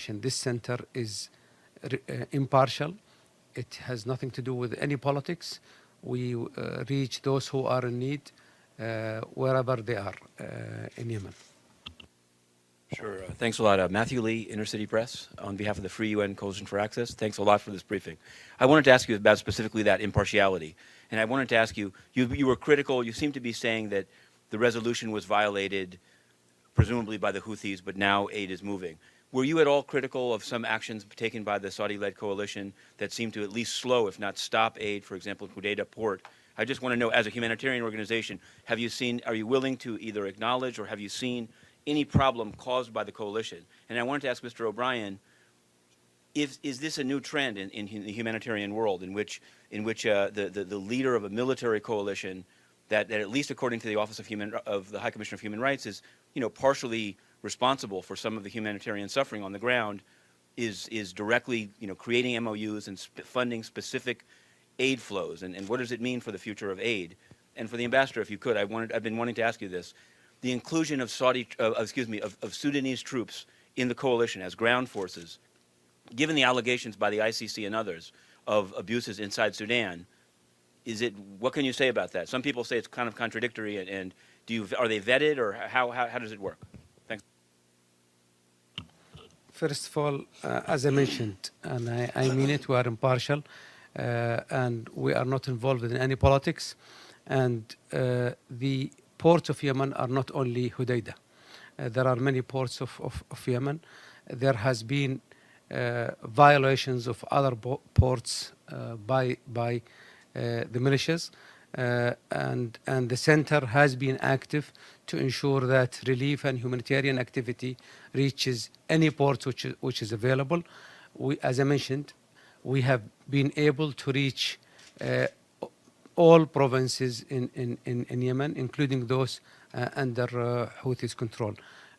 This center is impartial. It has nothing to do with any politics. We reach those who are in need wherever they are in Yemen. Sure. Thanks a lot. Matthew Lee, Inner City Press, on behalf of the Free UN Coalition for Access. Thanks a lot for this briefing. I wanted to ask you about specifically that impartiality. And I wanted to ask you, you were critical, you seem to be saying that the resolution was violated, presumably by the Houthis, but now aid is moving. Were you at all critical of some actions taken by the Saudi-led coalition that seemed to at least slow, if not stop aid, for example, in Hudaydah port? I just want to know, as a humanitarian organization, are you willing to either acknowledge or have you seen any problem caused by the coalition? And I wanted to ask Mr. O'Brien, is this a new trend in the humanitarian world in which the leader of a military coalition that at least according to the Office of the High Commissioner of Human Rights is partially responsible for some of the humanitarian suffering on the ground is directly creating MOUs and funding specific aid flows, and what does it mean for the future of aid? And for the ambassador, if you could, I've been wanting to ask you this: the inclusion of Sudanese troops in the coalition as ground forces, given the allegations by the ICC and others of abuses inside Sudan, what can you say about that? Some people say it's kind of contradictory, and are they vetted, or how does it work? Thanks. First of all, as I mentioned, and I mean it, we are impartial, and we are not involved in any politics. And the ports of Yemen are not only Hudaydah. There are many ports of Yemen. There has been violations of other ports by the militias, and the center has been active to ensure that relief and humanitarian activity reaches any port which is available. As I mentioned, we have been able to reach all provinces in Yemen, including those under Houthis' control.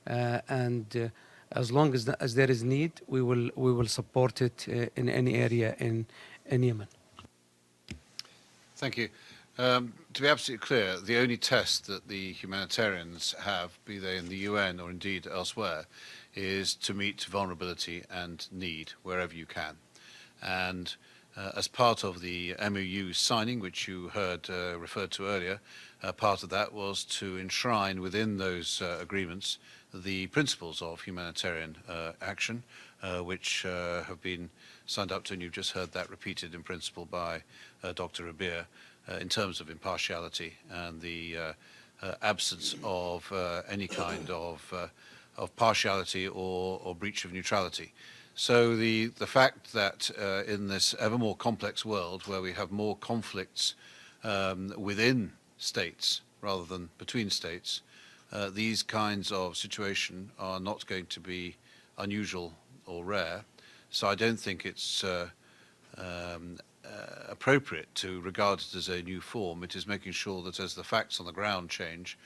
And as long as there is need, we will support it in any area in Yemen. Thank you. To be absolutely clear, the only test that the humanitarians have, be they in the UN or indeed elsewhere, is to meet vulnerability and need wherever you can. And as part of the MOU signing, which you heard referred to earlier, part of that was to enshrine within those agreements the principles of humanitarian action, which have been signed up to, and you've just heard that repeated in principle by Dr. Rabeeah, in terms of impartiality and the absence of any kind of partiality or breach of neutrality. So the fact that in this ever more complex world where we have more conflicts within states rather than between states, these kinds of situations are not going to be unusual or rare. So I don't think it's appropriate to regard it as a new form. It is making sure that as the facts on the ground change,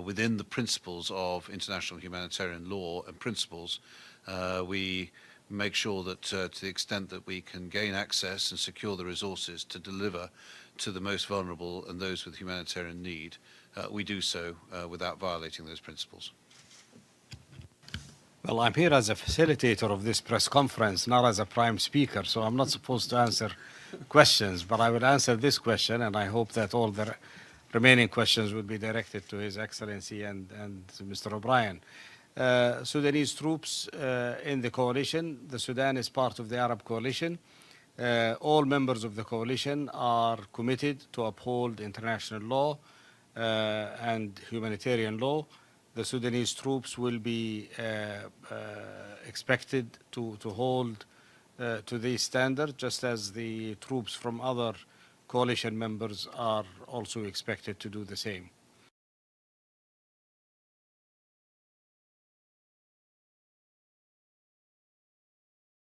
within the principles of international humanitarian law and principles, we make sure that to the extent that we can gain access and secure the resources to deliver to the most vulnerable and those with humanitarian need, we do so without violating those principles. Well, I'm here as a facilitator of this press conference, not as a prime speaker, so I'm not supposed to answer questions, but I will answer this question, and I hope that all the remaining questions will be directed to His Excellency and Mr. O'Brien. Sudanese troops in the coalition. The Sudan is part of the Arab coalition. All members of the coalition are committed to uphold international law and humanitarian law. The Sudanese troops will be expected to hold to these standards, just as the troops from other coalition members are also expected to do the same.